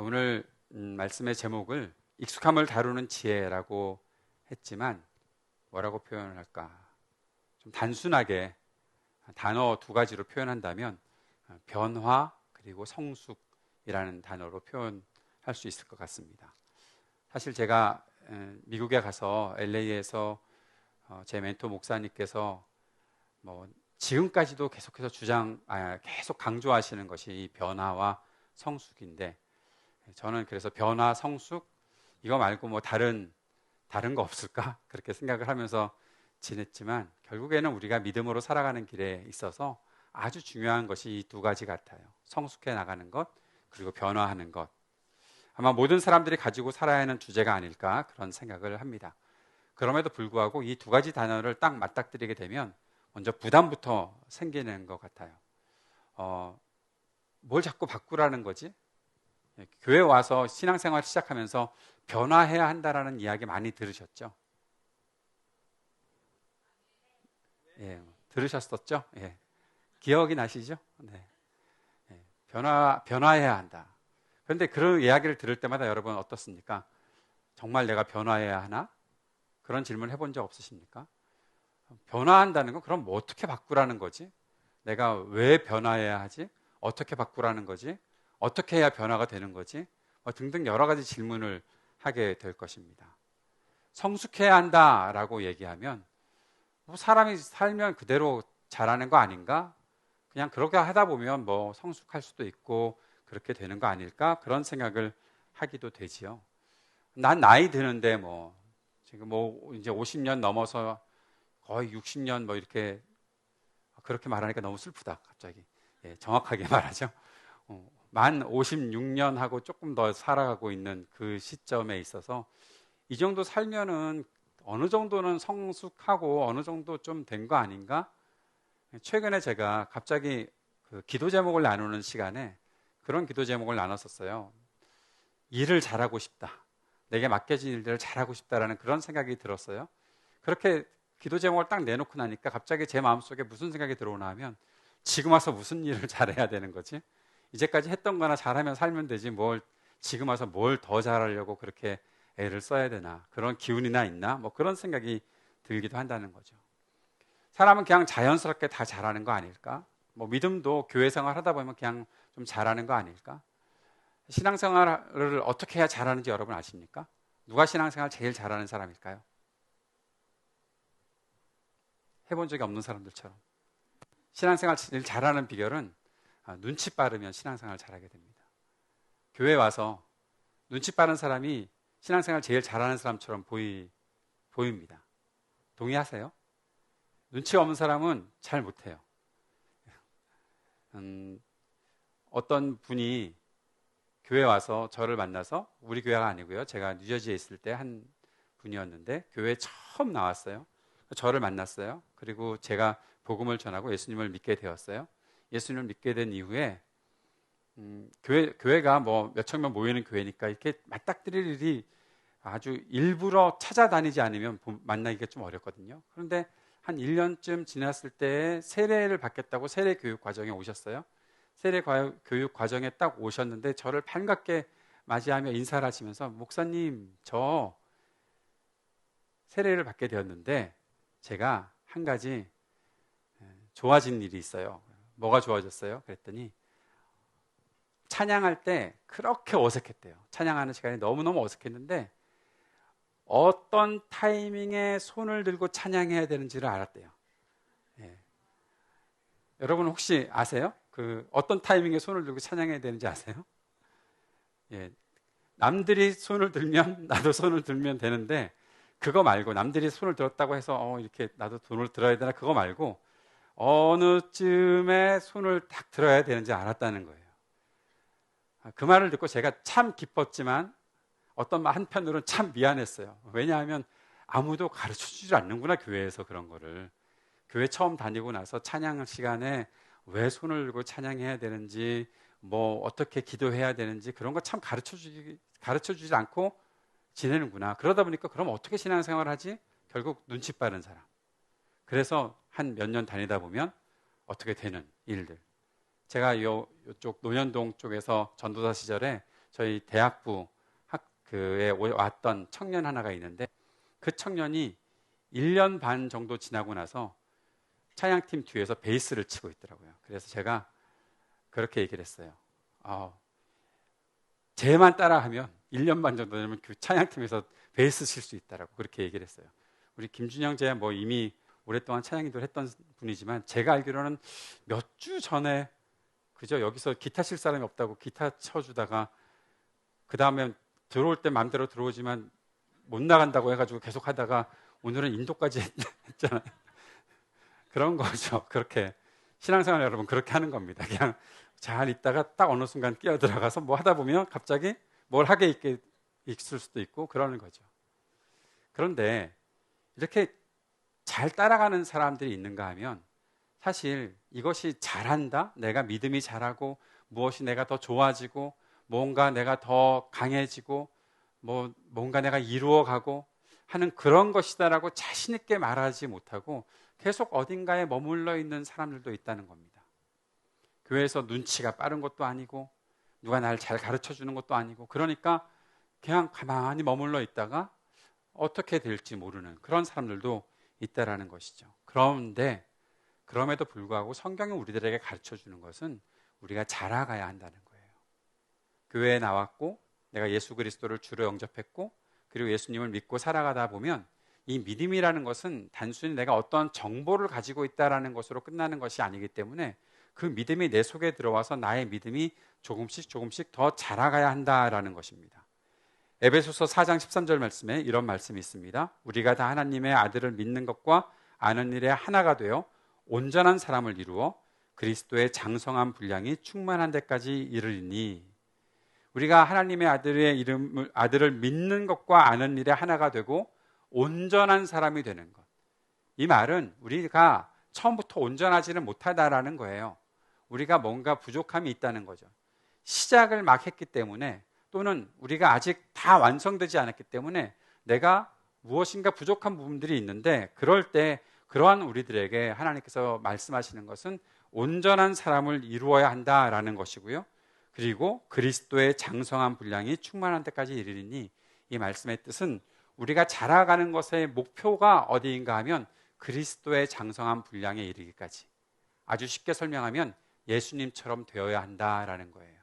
오늘 말씀의 제목을 익숙함을 다루는 지혜라고 했지만 뭐라고 표현을 할까? 좀 단순하게 단어 두 가지로 표현한다면 변화 그리고 성숙이라는 단어로 표현할 수 있을 것 같습니다. 사실 제가 미국에 가서 LA에서 제 멘토 목사님께서 지금까지도 계속해서 계속 강조하시는 것이 이 변화와 성숙인데, 저는 그래서 변화, 성숙 이거 말고 다른 거 없을까? 그렇게 생각을 하면서 지냈지만 결국에는 우리가 믿음으로 살아가는 길에 있어서 아주 중요한 것이 이 두 가지 같아요. 성숙해 나가는 것 그리고 변화하는 것. 아마 모든 사람들이 가지고 살아야 하는 주제가 아닐까 그런 생각을 합니다. 그럼에도 불구하고 이 두 가지 단어를 딱 맞닥뜨리게 되면 먼저 부담부터 생기는 것 같아요. 뭘 자꾸 바꾸라는 거지? 교회 와서 신앙생활 시작하면서 변화해야 한다라는 이야기 많이 들으셨죠? 예, 들으셨었죠? 예, 기억이 나시죠? 네. 예, 변화해야 한다. 그런데 그런 이야기를 들을 때마다 여러분 어떻습니까? 정말 내가 변화해야 하나? 그런 질문 해본 적 없으십니까? 변화한다는 건 그럼 어떻게 바꾸라는 거지? 내가 왜 변화해야 하지? 어떻게 바꾸라는 거지? 어떻게 해야 변화가 되는 거지? 등등 여러 가지 질문을 하게 될 것입니다. 성숙해야 한다라고 얘기하면 사람이 살면 그대로 잘하는 거 아닌가? 그냥 그렇게 하다 보면 성숙할 수도 있고 그렇게 되는 거 아닐까? 그런 생각을 하기도 되지요. 난 나이 드는데 지금 이제 50년 넘어서 거의 60년 이렇게 그렇게 말하니까 너무 슬프다 갑자기. 예, 정확하게 말하죠. 만 56년 하고 조금 더 살아가고 있는 그 시점에 있어서 이 정도 살면은 어느 정도는 성숙하고 어느 정도 좀 된 거 아닌가? 최근에 제가 갑자기 그 기도 제목을 나누는 시간에 그런 기도 제목을 나눴었어요. 일을 잘하고 싶다. 내게 맡겨진 일들을 잘하고 싶다라는 그런 생각이 들었어요. 그렇게 기도 제목을 딱 내놓고 나니까 갑자기 제 마음속에 무슨 생각이 들어오나 하면 지금 와서 무슨 일을 잘해야 되는 거지? 이제까지 했던 거나 잘하면 살면 되지 지금 와서 뭘 더 잘하려고 그렇게 애를 써야 되나? 그런 기운이나 있나? 그런 생각이 들기도 한다는 거죠. 사람은 그냥 자연스럽게 다 잘하는 거 아닐까? 믿음도 교회 생활 하다 보면 그냥 좀 잘하는 거 아닐까? 신앙생활을 어떻게 해야 잘하는지 여러분 아십니까? 누가 신앙생활 제일 잘하는 사람일까요? 해본 적이 없는 사람들처럼. 신앙생활 제일 잘하는 비결은 눈치 빠르면 신앙생활 잘하게 됩니다. 교회 와서 눈치 빠른 사람이 신앙생활 제일 잘하는 사람처럼 보입니다. 동의하세요? 눈치가 없는 사람은 잘 못해요. 어떤 분이 교회 와서 저를 만나서, 우리 교회가 아니고요, 제가 뉴저지에 있을 때 한 분이었는데 교회에 처음 나왔어요. 저를 만났어요. 그리고 제가 복음을 전하고 예수님을 믿게 되었어요. 예수님을 믿게 된 이후에 교회가 몇천 명 모이는 교회니까 이렇게 맞닥뜨릴 일이 아주 일부러 찾아다니지 않으면 만나기가 좀 어렵거든요. 그런데 한 1년쯤 지났을 때 세례를 받겠다고 세례 교육 과정에 오셨어요. 세례 교육 과정에 딱 오셨는데 저를 반갑게 맞이하며 인사를 하시면서, 목사님, 저 세례를 받게 되었는데 제가 한 가지 좋아진 일이 있어요. 뭐가 좋아졌어요? 그랬더니 찬양할 때 그렇게 어색했대요. 찬양하는 시간이 너무너무 어색했는데 어떤 타이밍에 손을 들고 찬양해야 되는지를 알았대요. 예. 여러분 혹시 아세요? 어떤 타이밍에 손을 들고 찬양해야 되는지 아세요? 예. 남들이 손을 들면 나도 손을 들면 되는데, 그거 말고 남들이 손을 들었다고 해서 이렇게 나도 손을 들어야 되나, 그거 말고 어느 쯤에 손을 딱 들어야 되는지 알았다는 거예요. 그 말을 듣고 제가 참 기뻤지만 어떤 한편으로는 참 미안했어요. 왜냐하면 아무도 가르쳐 주지 않는구나, 교회에서 그런 거를. 교회 처음 다니고 나서 찬양 시간에 왜 손을 들고 찬양해야 되는지, 어떻게 기도해야 되는지 그런 거 참 가르쳐 주지 않고 지내는구나. 그러다 보니까 그럼 어떻게 신앙생활을 하지? 결국 눈치 빠른 사람. 그래서 한 몇 년 다니다 보면 어떻게 되는 일들. 제가 이쪽 논현동 쪽에서 전도사 시절에 저희 대학부 학교에 왔던 청년 하나가 있는데 그 청년이 1년 반 정도 지나고 나서 찬양팀 뒤에서 베이스를 치고 있더라고요. 그래서 제가 그렇게 얘기를 했어요. 쟤만 따라하면 1년 반 정도 되면 그 찬양팀에서 베이스 칠 수 있다라고 그렇게 얘기를 했어요. 우리 김준영 제 뭐 이미 오랫동안 찬양인도를 했던 분이지만 제가 알기로는 몇 주 전에 그저 여기서 기타 칠 사람이 없다고 기타 쳐주다가 그 다음에 들어올 때 마음대로 들어오지만 못 나간다고 해가지고 계속 하다가 오늘은 인도까지 했잖아요. 그런 거죠. 그렇게 신앙생활 여러분 그렇게 하는 겁니다. 그냥 잘 있다가 딱 어느 순간 끼어들어가서 뭐 하다 보면 갑자기 뭘 하게 있을 수도 있고 그러는 거죠. 그런데 이렇게 잘 따라가는 사람들이 있는가 하면 사실 이것이 잘한다, 내가 믿음이 잘하고 무엇이 내가 더 좋아지고 뭔가 내가 더 강해지고 뭔가 내가 이루어가고 하는 그런 것이다라고 자신 있게 말하지 못하고 계속 어딘가에 머물러 있는 사람들도 있다는 겁니다. 교회에서 눈치가 빠른 것도 아니고 누가 날 잘 가르쳐 주는 것도 아니고 그러니까 그냥 가만히 머물러 있다가 어떻게 될지 모르는 그런 사람들도 있다라는 것이죠. 그런데 그럼에도 불구하고 성경이 우리들에게 가르쳐 주는 것은 우리가 자라가야 한다는 거예요. 교회에 나왔고 내가 예수 그리스도를 주로 영접했고 그리고 예수님을 믿고 살아가다 보면 이 믿음이라는 것은 단순히 내가 어떤 정보를 가지고 있다라는 것으로 끝나는 것이 아니기 때문에 그 믿음이 내 속에 들어와서 나의 믿음이 조금씩 더 자라가야 한다라는 것입니다. 에베소서 4장 13절 말씀에 이런 말씀이 있습니다. 우리가 다 하나님의 아들을 믿는 것과 아는 일에 하나가 되어 온전한 사람을 이루어 그리스도의 장성한 분량이 충만한 데까지 이르리니 우리가 하나님의 아들을 믿는 것과 아는 일에 하나가 되고 온전한 사람이 되는 것. 이 말은 우리가 처음부터 온전하지는 못하다라는 거예요. 우리가 뭔가 부족함이 있다는 거죠. 시작을 막 했기 때문에 또는 우리가 아직 다 완성되지 않았기 때문에 내가 무엇인가 부족한 부분들이 있는데 그럴 때 그러한 우리들에게 하나님께서 말씀하시는 것은 온전한 사람을 이루어야 한다라는 것이고요. 그리고 그리스도의 장성한 분량이 충만한 데까지 이르리니 이 말씀의 뜻은 우리가 자라가는 것의 목표가 어디인가 하면 그리스도의 장성한 분량에 이르기까지 아주 쉽게 설명하면 예수님처럼 되어야 한다라는 거예요.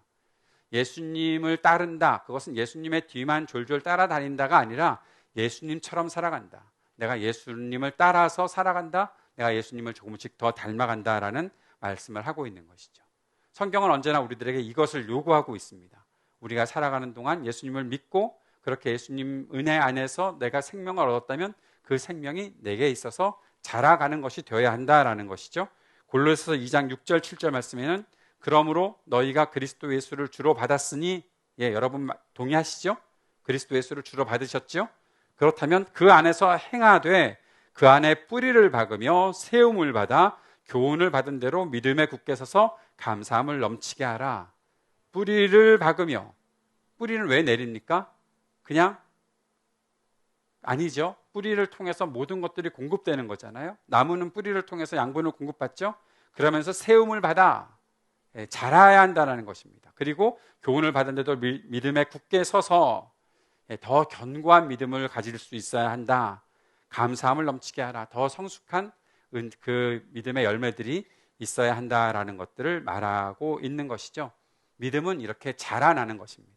예수님을 따른다. 그것은 예수님의 뒤만 졸졸 따라다닌다가 아니라 예수님처럼 살아간다. 내가 예수님을 따라서 살아간다. 내가 예수님을 조금씩 더 닮아간다라는 말씀을 하고 있는 것이죠. 성경은 언제나 우리들에게 이것을 요구하고 있습니다. 우리가 살아가는 동안 예수님을 믿고 그렇게 예수님 은혜 안에서 내가 생명을 얻었다면 그 생명이 내게 있어서 자라가는 것이 되어야 한다라는 것이죠. 골로새서 2장 6절 7절 말씀에는 그러므로 너희가 그리스도 예수를 주로 받았으니 여러분 동의하시죠? 그리스도 예수를 주로 받으셨죠? 그렇다면 그 안에서 행하되 그 안에 뿌리를 박으며 세움을 받아 교훈을 받은 대로 믿음에 굳게 서서 감사함을 넘치게 하라. 뿌리를 박으며 뿌리는 왜 내립니까? 그냥 아니죠. 뿌리를 통해서 모든 것들이 공급되는 거잖아요. 나무는 뿌리를 통해서 양분을 공급받죠. 그러면서 세움을 받아 자라야 한다는 것입니다. 그리고 교훈을 받은데도 믿음에 굳게 서서 더 견고한 믿음을 가질 수 있어야 한다. 감사함을 넘치게 하라. 더 성숙한 그 믿음의 열매들이 있어야 한다라는 것들을 말하고 있는 것이죠. 믿음은 이렇게 자라나는 것입니다.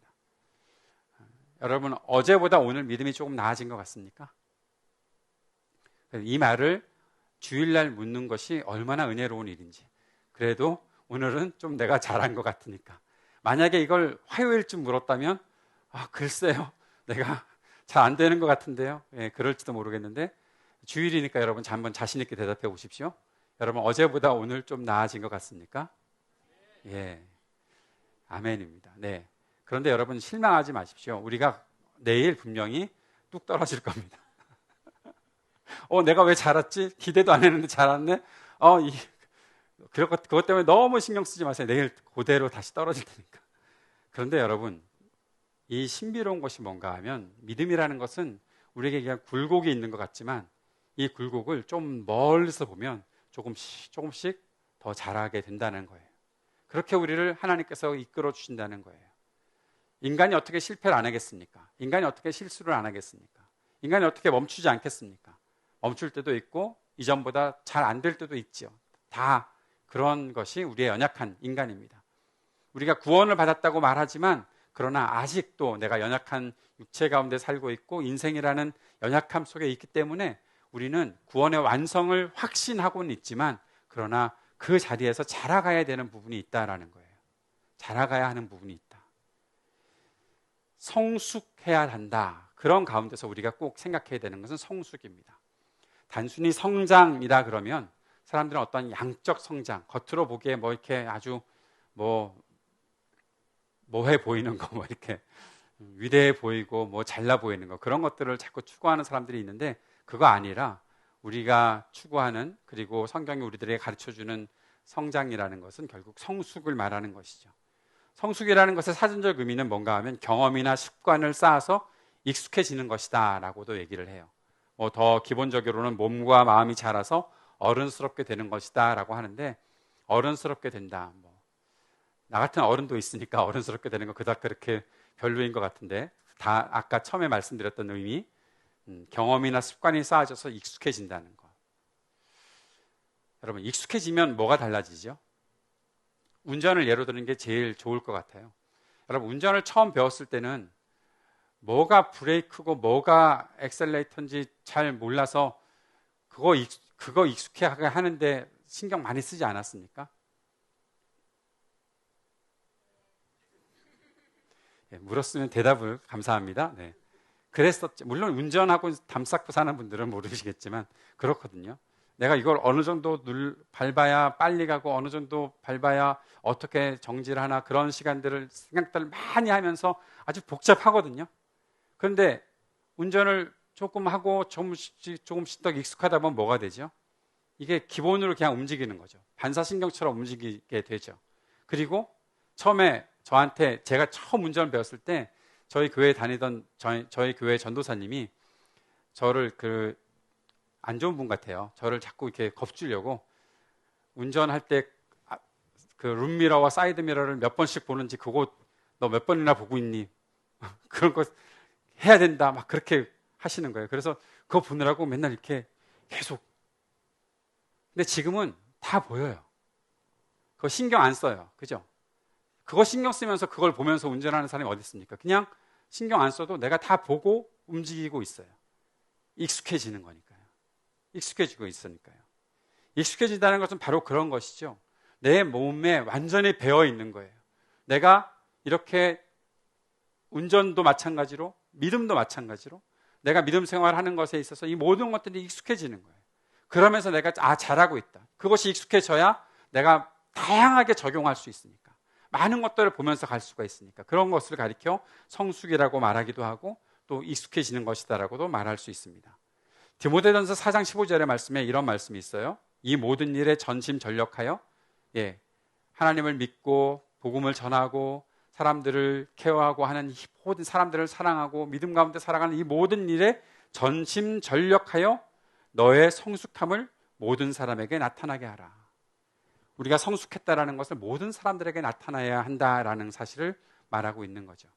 여러분 어제보다 오늘 믿음이 조금 나아진 것 같습니까? 이 말을 주일날 묻는 것이 얼마나 은혜로운 일인지. 그래도 오늘은 좀 내가 잘한 것 같으니까. 만약에 이걸 화요일쯤 물었다면 글쎄요. 내가 잘 안 되는 것 같은데요. 그럴지도 모르겠는데 주일이니까 여러분 한번 자신 있게 대답해 보십시오. 여러분 어제보다 오늘 좀 나아진 것 같습니까? 예, 아멘입니다. 네. 그런데 여러분 실망하지 마십시오. 우리가 내일 분명히 뚝 떨어질 겁니다. 내가 왜 잘했지? 기대도 안 했는데 잘았네? 그것 때문에 너무 신경 쓰지 마세요. 내일 그대로 다시 떨어질 테니까. 그런데 여러분, 이 신비로운 것이 뭔가 하면 믿음이라는 것은 우리에게 그냥 굴곡이 있는 것 같지만 이 굴곡을 좀 멀리서 보면 조금씩 더 자라게 된다는 거예요. 그렇게 우리를 하나님께서 이끌어 주신다는 거예요. 인간이 어떻게 실패를 안 하겠습니까? 인간이 어떻게 실수를 안 하겠습니까? 인간이 어떻게 멈추지 않겠습니까? 멈출 때도 있고 이전보다 잘 안 될 때도 있죠. 다 그런 것이 우리의 연약한 인간입니다. 우리가 구원을 받았다고 말하지만 그러나 아직도 내가 연약한 육체 가운데 살고 있고 인생이라는 연약함 속에 있기 때문에 우리는 구원의 완성을 확신하고는 있지만 그러나 그 자리에서 자라가야 되는 부분이 있다라는 거예요. 자라가야 하는 부분이 있다. 성숙해야 한다. 그런 가운데서 우리가 꼭 생각해야 되는 것은 성숙입니다. 단순히 성장이라 그러면 사람들은 어떤 양적 성장, 겉으로 보기에 뭐 이렇게 아주 뭐해 보이는 거, 뭐 이렇게 위대해 보이고 뭐 잘나 보이는 거, 그런 것들을 자꾸 추구하는 사람들이 있는데 그거 아니라 우리가 추구하는, 그리고 성경이 우리들에게 가르쳐주는 성장이라는 것은 결국 성숙을 말하는 것이죠. 성숙이라는 것의 사전적 의미는 뭔가 하면 경험이나 습관을 쌓아서 익숙해지는 것이다 라고도 얘기를 해요. 더 기본적으로는 몸과 마음이 자라서 어른스럽게 되는 것이다 라고 하는데, 어른스럽게 된다, 나 같은 어른도 있으니까 어른스럽게 되는 거 그닥 그렇게 별로인 것 같은데, 다 아까 처음에 말씀드렸던 의미, 경험이나 습관이 쌓아져서 익숙해진다는 것. 여러분, 익숙해지면 뭐가 달라지죠? 운전을 예로 드는 게 제일 좋을 것 같아요. 여러분, 운전을 처음 배웠을 때는 뭐가 브레이크고 뭐가 엑셀레이터인지 잘 몰라서 그거 익숙하게 하는데 신경 많이 쓰지 않았습니까? 예, 물었으면 대답을 감사합니다. 네. 그랬었죠. 물론 운전하고 담 쌓고 사는 분들은 모르시겠지만 그렇거든요. 내가 이걸 어느 정도 밟아야 빨리 가고 어느 정도 밟아야 어떻게 정지를 하나, 그런 생각들을 많이 하면서 아주 복잡하거든요. 그런데 운전을 조금 하고 조금씩 더 익숙하다 보면 뭐가 되죠? 이게 기본으로 그냥 움직이는 거죠. 반사신경처럼 움직이게 되죠. 그리고 처음에 제가 처음 운전을 배웠을 때 저희 교회에 다니던 저희 교회 전도사님이 저를 안 좋은 분 같아요. 저를 자꾸 이렇게 겁주려고 운전할 때 그 룸미러와 사이드미러를 몇 번씩 보는지, 그거 너 몇 번이나 보고 있니? 그런 거 해야 된다, 막 그렇게 하시는 거예요. 그래서 그거 보느라고 맨날 이렇게 계속. 근데 지금은 다 보여요. 그거 신경 안 써요. 그죠? 그거 신경 쓰면서 그걸 보면서 운전하는 사람이 어디 있습니까? 그냥 신경 안 써도 내가 다 보고 움직이고 있어요. 익숙해지는 거니까요. 익숙해지고 있으니까요. 익숙해진다는 것은 바로 그런 것이죠. 내 몸에 완전히 배어 있는 거예요. 내가 이렇게 운전도 마찬가지로, 믿음도 마찬가지로, 내가 믿음 생활하는 것에 있어서 이 모든 것들이 익숙해지는 거예요. 그러면서 내가 잘하고 있다. 그것이 익숙해져야 내가 다양하게 적용할 수 있으니까, 많은 것들을 보면서 갈 수가 있으니까, 그런 것을 가리켜 성숙이라고 말하기도 하고 또 익숙해지는 것이다라고도 말할 수 있습니다. 디모데전서 4장 15절의 말씀에 이런 말씀이 있어요. 이 모든 일에 전심전력하여 하나님을 믿고 복음을 전하고 사람들을 케어하고 하는 이 모든 사람들을 사랑하고 믿음 가운데 살아가는 이 모든 일에 전심전력하여 너의 성숙함을 모든 사람에게 나타나게 하라. 우리가 성숙했다라는 것을 모든 사람들에게 나타나야 한다라는 사실을 말하고 있는 거죠.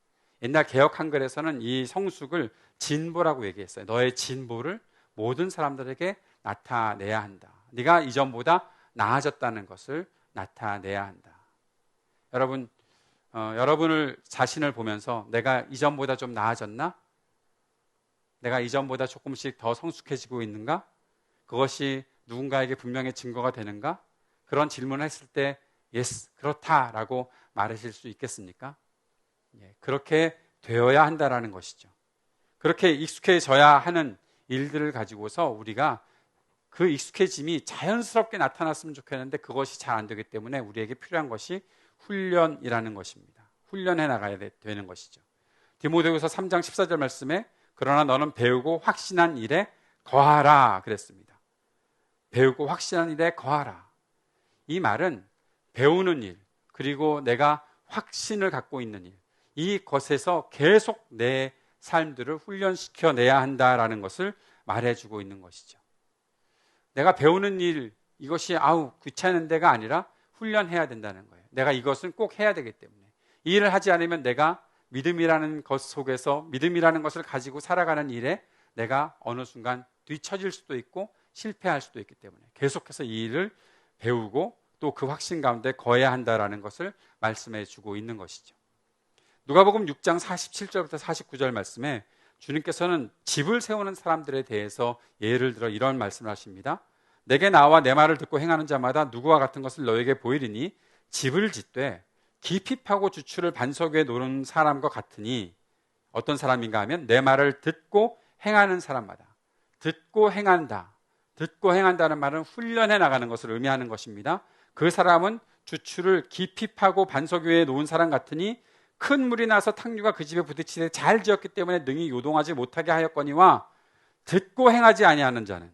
옛날 개역 한글에서는 이 성숙을 진보라고 얘기했어요. 너의 진보를 모든 사람들에게 나타내야 한다. 네가 이전보다 나아졌다는 것을 나타내야 한다. 여러분, 여러분을 자신을 보면서 내가 이전보다 좀 나아졌나? 내가 이전보다 조금씩 더 성숙해지고 있는가? 그것이 누군가에게 분명히 증거가 되는가? 그런 질문을 했을 때 yes, 그렇다라고 말하실 수 있겠습니까? 그렇게 되어야 한다라는 것이죠. 그렇게 익숙해져야 하는 일들을 가지고서 우리가 그 익숙해짐이 자연스럽게 나타났으면 좋겠는데 그것이 잘 안 되기 때문에 우리에게 필요한 것이 훈련이라는 것입니다. 훈련해 나가야 되는 것이죠. 디모데후서 3장 14절 말씀에 그러나 너는 배우고 확신한 일에 거하라 그랬습니다. 배우고 확신한 일에 거하라. 이 말은 배우는 일, 그리고 내가 확신을 갖고 있는 일, 이것에서 계속 내 삶들을 훈련시켜내야 한다라는 것을 말해주고 있는 것이죠. 내가 배우는 일, 이것이 귀찮은 데가 아니라 훈련해야 된다는 거예요. 내가 이것은 꼭 해야 되기 때문에 이 일을 하지 않으면 내가 믿음이라는 것 속에서 믿음이라는 것을 가지고 살아가는 일에 내가 어느 순간 뒤처질 수도 있고 실패할 수도 있기 때문에 계속해서 이 일을 배우고 또 그 확신 가운데 거해야 한다라는 것을 말씀해 주고 있는 것이죠. 누가복음 6장 47절부터 49절 말씀에 주님께서는 집을 세우는 사람들에 대해서 예를 들어 이런 말씀을 하십니다. 내게 나와 내 말을 듣고 행하는 자마다 누구와 같은 것을 너에게 보이리니 집을 짓되 깊이 파고 주추를 반석 위에 놓는 사람과 같으니 어떤 사람인가 하면 내 말을 듣고 행하는 사람마다 듣고 행한다. 듣고 행한다는 말은 훈련해 나가는 것을 의미하는 것입니다. 그 사람은 주추를 깊이 파고 반석 위에 놓은 사람 같으니 큰 물이 나서 탕류가 그 집에 부딪히되 잘 지었기 때문에 능히 요동하지 못하게 하였거니와 듣고 행하지 아니하는 자는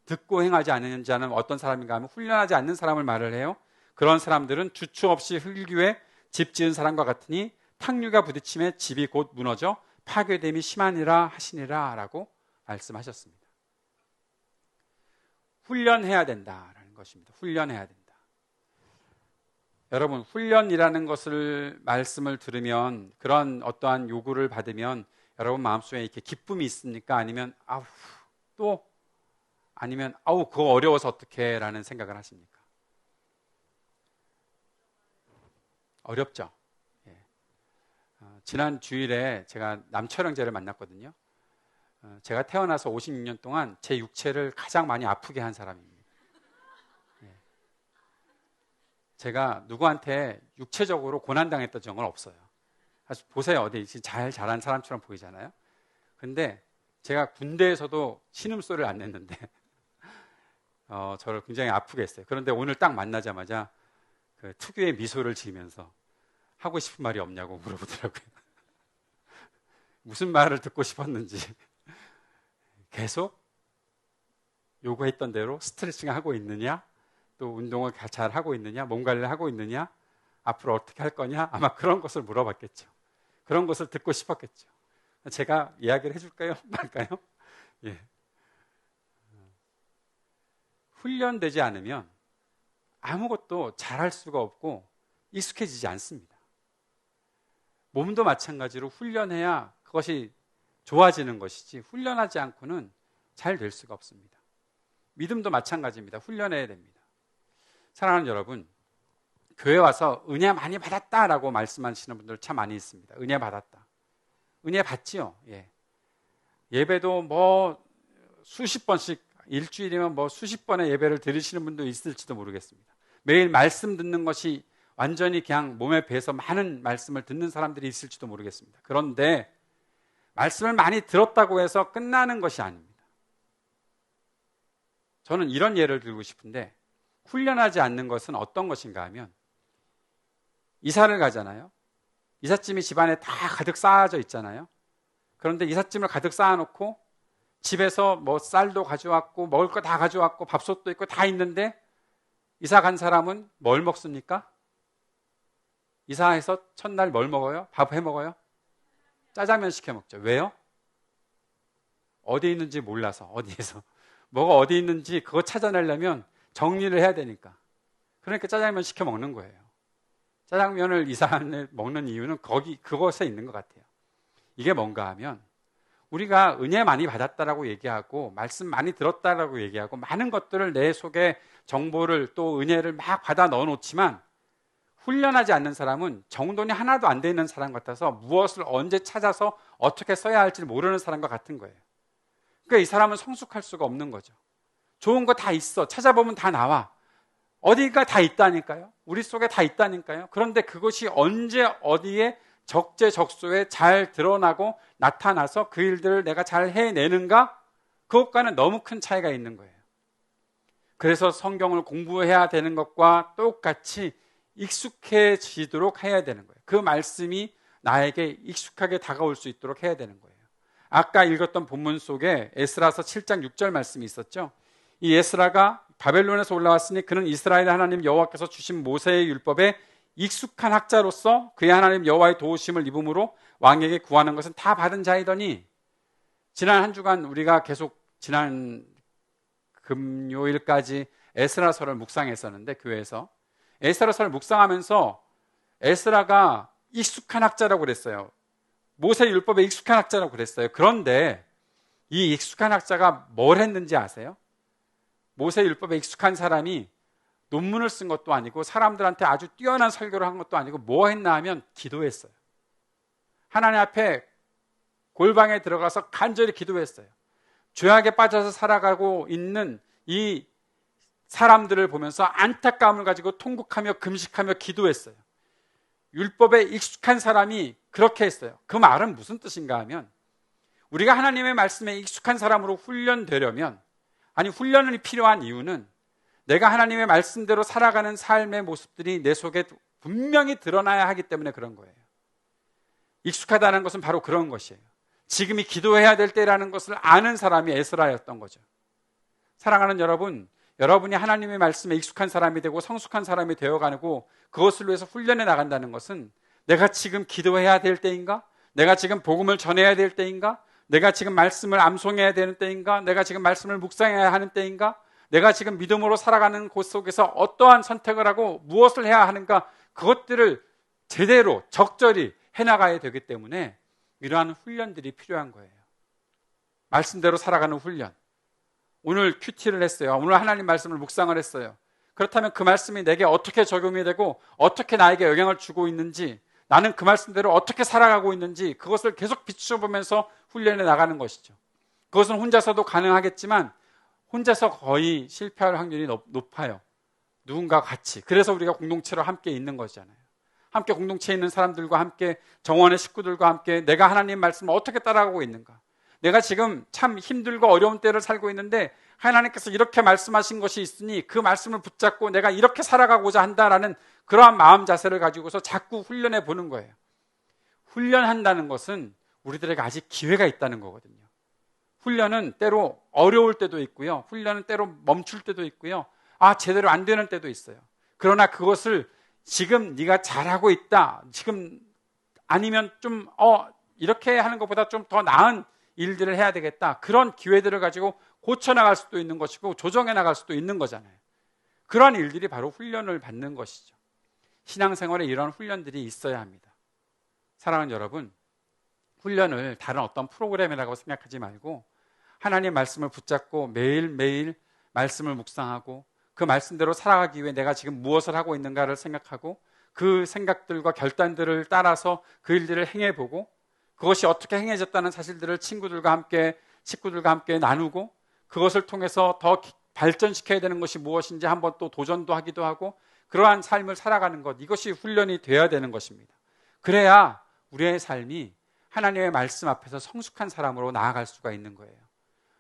듣고 행하지 않는 자는 어떤 사람인가 하면 훈련하지 않는 사람을 말을 해요. 그런 사람들은 주추 없이 흙 위에 집 지은 사람과 같으니 탕류가 부딪힘에 집이 곧 무너져 파괴됨이 심하니라 하시니라 라고 말씀하셨습니다. 훈련해야 된다라는 것입니다. 훈련해야 된다. 여러분, 훈련이라는 것을 말씀을 들으면 그런 어떠한 요구를 받으면 여러분 마음속에 이렇게 기쁨이 있습니까? 아니면 아우 또 아니면 아우 그거 어려워서 어떡해 라는 생각을 하십니까? 어렵죠. 예. 지난 주일에 제가 남철형제를 만났거든요. 제가 태어나서 56년 동안 제 육체를 가장 많이 아프게 한 사람입니다. 예. 제가 누구한테 육체적으로 고난당했던 적은 없어요. 사실 보세요. 어디 잘 자란 사람처럼 보이잖아요. 근데 제가 군대에서도 신음소리를 안 냈는데 저를 굉장히 아프게 했어요. 그런데 오늘 딱 만나자마자 그 특유의 미소를 지으면서 하고 싶은 말이 없냐고 물어보더라고요. 무슨 말을 듣고 싶었는지 계속 요구했던 대로 스트레칭 하고 있느냐, 또 운동을 잘 하고 있느냐, 몸 관리를 하고 있느냐, 앞으로 어떻게 할 거냐, 아마 그런 것을 물어봤겠죠. 그런 것을 듣고 싶었겠죠. 제가 이야기를 해줄까요? 말까요? 예. 훈련되지 않으면 아무것도 잘할 수가 없고 익숙해지지 않습니다. 몸도 마찬가지로 훈련해야 그것이 좋아지는 것이지 훈련하지 않고는 잘 될 수가 없습니다. 믿음도 마찬가지입니다. 훈련해야 됩니다. 사랑하는 여러분, 교회 와서 은혜 많이 받았다라고 말씀하시는 분들 참 많이 있습니다. 은혜 받았다. 은혜 받지요. 예. 예배도 뭐 수십 번씩 일주일이면 뭐 수십 번의 예배를 드리시는 분도 있을지도 모르겠습니다. 매일 말씀 듣는 것이 완전히 그냥 몸에 배서 많은 말씀을 듣는 사람들이 있을지도 모르겠습니다. 그런데 말씀을 많이 들었다고 해서 끝나는 것이 아닙니다. 저는 이런 예를 들고 싶은데 훈련하지 않는 것은 어떤 것인가 하면 이사를 가잖아요. 이삿짐이 집안에 다 가득 쌓아져 있잖아요. 그런데 이삿짐을 가득 쌓아놓고 집에서 뭐 쌀도 가져왔고 먹을 거 다 가져왔고 밥솥도 있고 다 있는데 이사 간 사람은 뭘 먹습니까? 이사해서 첫날 뭘 먹어요? 밥 해 먹어요? 짜장면 시켜 먹죠. 왜요? 어디 있는지 몰라서. 어디에서 뭐가 어디 있는지 그거 찾아내려면 정리를 해야 되니까. 그러니까 짜장면 시켜 먹는 거예요. 짜장면을 이사안에 먹는 이유는 그것에 있는 것 같아요. 이게 뭔가 하면 우리가 은혜 많이 받았다라고 얘기하고 말씀 많이 들었다라고 얘기하고 많은 것들을 내 속에 정보를 또 은혜를 막 받아 넣어 놓지만 훈련하지 않는 사람은 정돈이 하나도 안 돼 있는 사람 같아서 무엇을 언제 찾아서 어떻게 써야 할지 모르는 사람과 같은 거예요. 그러니까 이 사람은 성숙할 수가 없는 거죠. 좋은 거 다 있어. 찾아보면 다 나와. 어디가 다 있다니까요. 우리 속에 다 있다니까요. 그런데 그것이 언제 어디에 적재적소에 잘 드러나고 나타나서 그 일들을 내가 잘 해내는가? 그것과는 너무 큰 차이가 있는 거예요. 그래서 성경을 공부해야 되는 것과 똑같이 익숙해지도록 해야 되는 거예요. 그 말씀이 나에게 익숙하게 다가올 수 있도록 해야 되는 거예요. 아까 읽었던 본문 속에 에스라서 7장 6절 말씀이 있었죠. 이 에스라가 바벨론에서 올라왔으니 그는 이스라엘 하나님 여호와께서 주신 모세의 율법에 익숙한 학자로서 그의 하나님 여호와의 도우심을 입음으로 왕에게 구하는 것은 다 받은 자이더니, 지난 한 주간 우리가 계속 지난 금요일까지 에스라서를 묵상했었는데 교회에서 에스라서를 묵상하면서 에스라가 익숙한 학자라고 그랬어요. 모세 율법에 익숙한 학자라고 그랬어요. 그런데 이 익숙한 학자가 뭘 했는지 아세요? 모세 율법에 익숙한 사람이 논문을 쓴 것도 아니고 사람들한테 아주 뛰어난 설교를 한 것도 아니고 뭐 했나 하면 기도했어요. 하나님 앞에 골방에 들어가서 간절히 기도했어요. 죄악에 빠져서 살아가고 있는 이 사람들을 보면서 안타까움을 가지고 통곡하며 금식하며 기도했어요. 율법에 익숙한 사람이 그렇게 했어요. 그 말은 무슨 뜻인가 하면 우리가 하나님의 말씀에 익숙한 사람으로 훈련되려면, 아니 훈련이 필요한 이유는 내가 하나님의 말씀대로 살아가는 삶의 모습들이 내 속에 분명히 드러나야 하기 때문에 그런 거예요. 익숙하다는 것은 바로 그런 것이에요. 지금이 기도해야 될 때라는 것을 아는 사람이 에스라였던 거죠. 사랑하는 여러분, 여러분이 하나님의 말씀에 익숙한 사람이 되고 성숙한 사람이 되어가고 그것을 위해서 훈련해 나간다는 것은 내가 지금 기도해야 될 때인가? 내가 지금 복음을 전해야 될 때인가? 내가 지금 말씀을 암송해야 되는 때인가? 내가 지금 말씀을 묵상해야 하는 때인가? 내가 지금 믿음으로 살아가는 곳 속에서 어떠한 선택을 하고 무엇을 해야 하는가? 그것들을 제대로 적절히 해나가야 되기 때문에 이러한 훈련들이 필요한 거예요. 말씀대로 살아가는 훈련. 오늘 큐티를 했어요. 오늘 하나님 말씀을 묵상을 했어요. 그렇다면 그 말씀이 내게 어떻게 적용이 되고 어떻게 나에게 영향을 주고 있는지, 나는 그 말씀대로 어떻게 살아가고 있는지 그것을 계속 비추어보면서 훈련해 나가는 것이죠. 그것은 혼자서도 가능하겠지만 혼자서 거의 실패할 확률이 높아요. 누군가 같이. 그래서 우리가 공동체로 함께 있는 거잖아요. 함께 공동체에 있는 사람들과 함께, 정원의 식구들과 함께 내가 하나님 말씀을 어떻게 따라가고 있는가. 내가 지금 참 힘들고 어려운 때를 살고 있는데 하나님께서 이렇게 말씀하신 것이 있으니 그 말씀을 붙잡고 내가 이렇게 살아가고자 한다라는 그러한 마음 자세를 가지고서 자꾸 훈련해 보는 거예요. 훈련한다는 것은 우리들에게 아직 기회가 있다는 거거든요. 훈련은 때로 어려울 때도 있고요. 훈련은 때로 멈출 때도 있고요. 제대로 안 되는 때도 있어요. 그러나 그것을 지금 네가 잘하고 있다. 지금 아니면 좀 이렇게 하는 것보다 좀 더 나은 일들을 해야 되겠다. 그런 기회들을 가지고 고쳐나갈 수도 있는 것이고 조정해 나갈 수도 있는 거잖아요. 그런 일들이 바로 훈련을 받는 것이죠. 신앙생활에 이런 훈련들이 있어야 합니다. 사랑하는 여러분, 훈련을 다른 어떤 프로그램이라고 생각하지 말고 하나님의 말씀을 붙잡고 매일매일 말씀을 묵상하고 그 말씀대로 살아가기 위해 내가 지금 무엇을 하고 있는가를 생각하고 그 생각들과 결단들을 따라서 그 일들을 행해보고 그것이 어떻게 행해졌다는 사실들을 친구들과 함께, 식구들과 함께 나누고 그것을 통해서 더 발전시켜야 되는 것이 무엇인지 한번 또 도전도 하기도 하고 그러한 삶을 살아가는 것, 이것이 훈련이 되어야 되는 것입니다. 그래야 우리의 삶이 하나님의 말씀 앞에서 성숙한 사람으로 나아갈 수가 있는 거예요.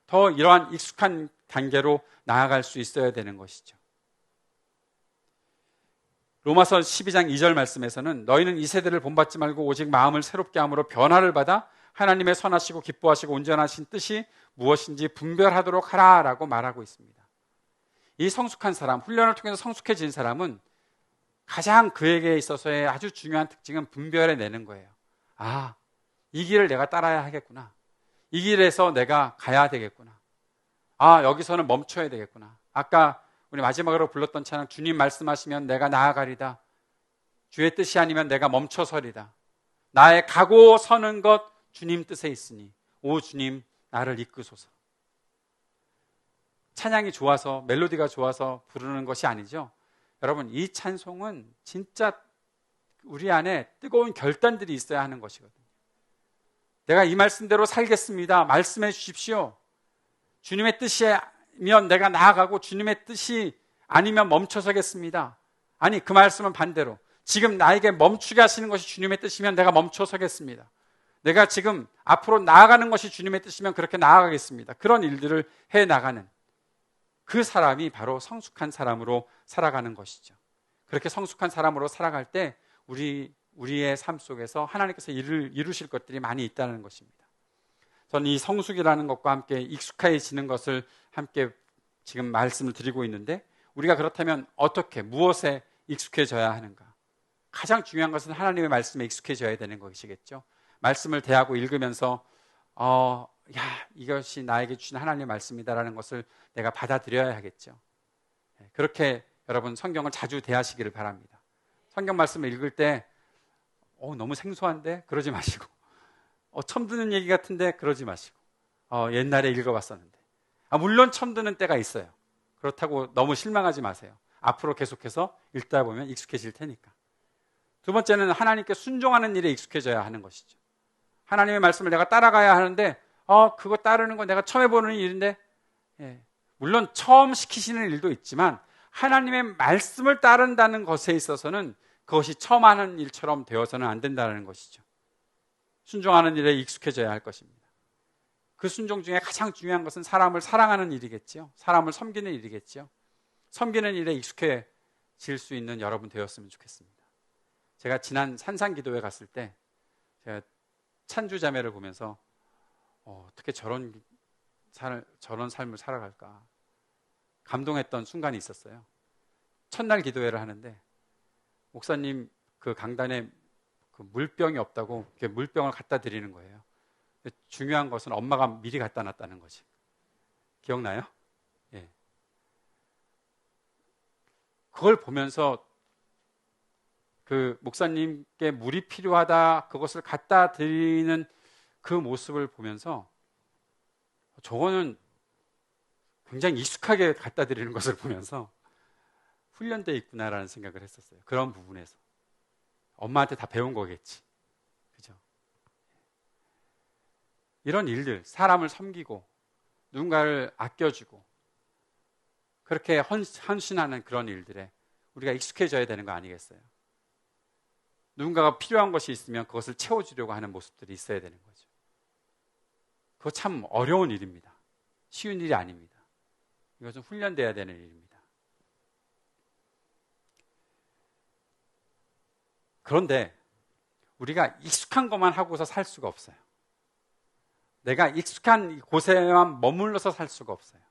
더 이러한 익숙한 단계로 나아갈 수 있어야 되는 것이죠. 로마서 12장 2절 말씀에서는 너희는 이 세대를 본받지 말고 오직 마음을 새롭게 함으로 변화를 받아 하나님의 선하시고 기뻐하시고 온전하신 뜻이 무엇인지 분별하도록 하라라고 말하고 있습니다. 이 성숙한 사람, 훈련을 통해서 성숙해진 사람은 가장 그에게 있어서의 아주 중요한 특징은 분별해내는 거예요. 이 길을 내가 따라야 하겠구나. 이 길에서 내가 가야 되겠구나. 여기서는 멈춰야 되겠구나. 아까 우리 마지막으로 불렀던 찬양, 주님 말씀하시면 내가 나아가리다. 주의 뜻이 아니면 내가 멈춰서리다. 나의 가고 서는 것 주님 뜻에 있으니 오 주님 나를 이끄소서. 찬양이 좋아서, 멜로디가 좋아서 부르는 것이 아니죠. 여러분, 이 찬송은 진짜 우리 안에 뜨거운 결단들이 있어야 하는 것이거든요. 내가 이 말씀대로 살겠습니다. 말씀해 주십시오. 주님의 뜻이면 내가 나아가고 주님의 뜻이 아니면 멈춰서겠습니다. 아니, 그 말씀은 반대로 지금 나에게 멈추게 하시는 것이 주님의 뜻이면 내가 멈춰서겠습니다. 내가 지금 앞으로 나아가는 것이 주님의 뜻이면 그렇게 나아가겠습니다. 그런 일들을 해나가는 그 사람이 바로 성숙한 사람으로 살아가는 것이죠. 그렇게 성숙한 사람으로 살아갈 때 우리의 삶 속에서 하나님께서 이루실 것들이 많이 있다는 것입니다. 저는 이 성숙이라는 것과 함께 익숙해지는 것을 함께 지금 말씀을 드리고 있는데 우리가 그렇다면 어떻게, 무엇에 익숙해져야 하는가? 가장 중요한 것은 하나님의 말씀에 익숙해져야 되는 것이겠죠. 말씀을 대하고 읽으면서 이것이 나에게 주신 하나님의 말씀이다라는 것을 내가 받아들여야 하겠죠. 그렇게 여러분 성경을 자주 대하시기를 바랍니다. 성경 말씀을 읽을 때 너무 생소한데? 그러지 마시고 처음 듣는 얘기 같은데 그러지 마시고 옛날에 읽어봤었는데. 물론 처음 듣는 때가 있어요. 그렇다고 너무 실망하지 마세요. 앞으로 계속해서 읽다 보면 익숙해질 테니까. 두 번째는 하나님께 순종하는 일에 익숙해져야 하는 것이죠. 하나님의 말씀을 내가 따라가야 하는데 그거 따르는 건 내가 처음 해보는 일인데, 물론 처음 시키시는 일도 있지만 하나님의 말씀을 따른다는 것에 있어서는 그것이 처음 하는 일처럼 되어서는 안 된다는 것이죠. 순종하는 일에 익숙해져야 할 것입니다. 그 순종 중에 가장 중요한 것은 사람을 사랑하는 일이겠죠. 사람을 섬기는 일이겠죠. 섬기는 일에 익숙해질 수 있는 여러분 되었으면 좋겠습니다. 제가 지난 산상기도회 갔을 때 제가 찬주자매를 보면서 어떻게 저런 삶을 살아갈까 감동했던 순간이 있었어요. 첫날 기도회를 하는데 목사님 그 강단에 그 물병이 없다고 물병을 갖다 드리는 거예요. 근데 중요한 것은 엄마가 미리 갖다 놨다는 거지. 기억나요? 예. 그걸 보면서 그 목사님께 물이 필요하다 그것을 갖다 드리는 그 모습을 보면서 저거는 굉장히 익숙하게 갖다 드리는 것을 보면서 훈련되어 있구나라는 생각을 했었어요. 그런 부분에서 엄마한테 다 배운 거겠지. 그죠? 이런 일들, 사람을 섬기고 누군가를 아껴주고 그렇게 헌신하는 그런 일들에 우리가 익숙해져야 되는 거 아니겠어요? 누군가가 필요한 것이 있으면 그것을 채워주려고 하는 모습들이 있어야 되는 거죠. 그거 참 어려운 일입니다. 쉬운 일이 아닙니다. 이것은 훈련돼야 되는 일입니다. 그런데 우리가 익숙한 것만 하고서 살 수가 없어요. 내가 익숙한 곳에만 머물러서 살 수가 없어요.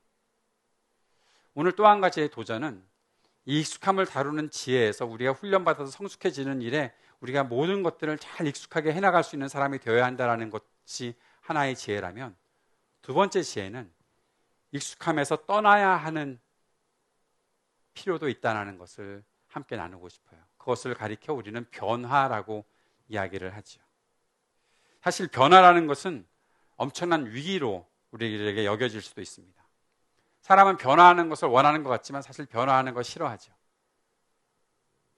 오늘 또 한 가지의 도전은 이 익숙함을 다루는 지혜에서 우리가 훈련받아서 성숙해지는 일에 우리가 모든 것들을 잘 익숙하게 해나갈 수 있는 사람이 되어야 한다는 것이 하나의 지혜라면, 두 번째 지혜는 익숙함에서 떠나야 하는 필요도 있다는 것을 함께 나누고 싶어요. 그것을 가리켜 우리는 변화라고 이야기를 하죠. 사실 변화라는 것은 엄청난 위기로 우리에게 여겨질 수도 있습니다. 사람은 변화하는 것을 원하는 것 같지만 사실 변화하는 걸 싫어하죠.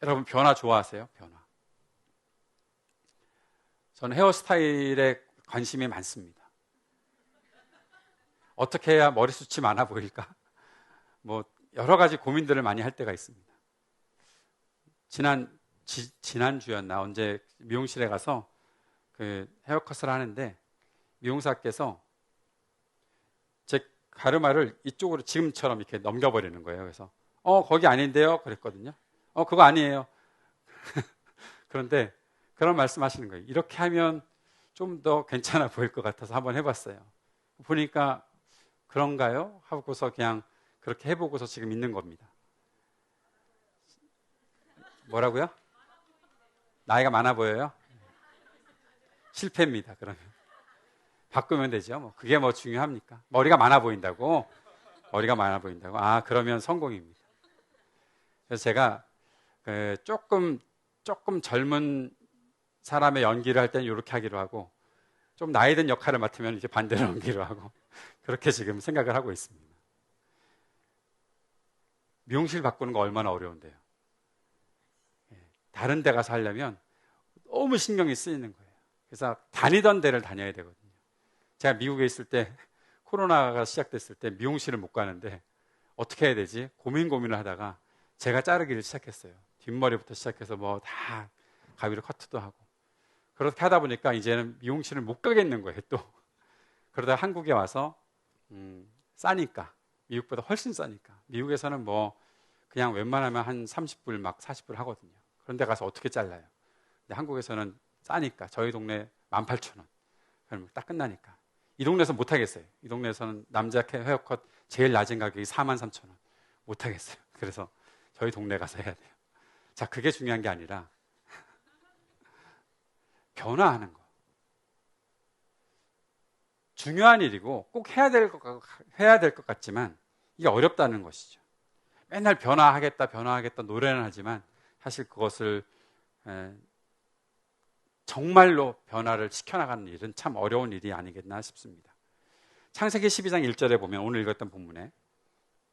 여러분 변화 좋아하세요? 변화. 저는 헤어스타일에 관심이 많습니다. 어떻게 해야 머리숱이 많아 보일까? 여러 가지 고민들을 많이 할 때가 있습니다. 지난주였나 언제 미용실에 가서 그 헤어컷을 하는데 미용사께서 제 가르마를 이쪽으로 지금처럼 이렇게 넘겨버리는 거예요. 그래서 거기 아닌데요? 그랬거든요. 그거 아니에요. 그런데 그런 말씀하시는 거예요. 이렇게 하면 좀 더 괜찮아 보일 것 같아서 한번 해봤어요. 보니까 그런가요? 하고서 그냥 그렇게 해보고서 지금 있는 겁니다. 뭐라고요? 나이가 많아 보여요? 실패입니다. 그러면 바꾸면 되죠. 그게 중요합니까? 머리가 많아 보인다고? 머리가 많아 보인다고? 그러면 성공입니다. 그래서 제가 조금 젊은 사람의 연기를 할 때는 이렇게 하기로 하고, 좀 나이 든 역할을 맡으면 이제 반대로 연기로 하고, 그렇게 지금 생각을 하고 있습니다. 미용실 바꾸는 거 얼마나 어려운데요. 다른 데 가서 하려면 너무 신경이 쓰이는 거예요. 그래서 다니던 데를 다녀야 되거든요. 제가 미국에 있을 때 코로나가 시작됐을 때 미용실을 못 가는데 어떻게 해야 되지? 고민을 하다가 제가 자르기를 시작했어요. 뒷머리부터 시작해서 다 가위로 커트도 하고. 그렇게 하다 보니까 이제는 미용실을 못 가겠는 거예요, 또. 그러다 한국에 와서 싸니까, 미국보다 훨씬 싸니까. 미국에서는 그냥 웬만하면 한 30불 막 40불 하거든요. 그런데 가서 어떻게 잘라요? 근데 한국에서는 싸니까 저희 동네 18,000원. 그럼 딱 끝나니까. 이 동네에서 못 하겠어요. 이 동네에서는 남자 헤어컷 제일 낮은 가격이 43,000원. 못 하겠어요. 그래서 저희 동네 가서 해야 돼요. 자, 그게 중요한 게 아니라 변화하는 거. 중요한 일이고 꼭 해야 될 것 같지만 이게 어렵다는 것이죠. 맨날 변화하겠다 노래는 하지만 사실 그것을 정말로 변화를 시켜나가는 일은 참 어려운 일이 아니겠나 싶습니다. 창세기 12장 1절에 보면 오늘 읽었던 본문에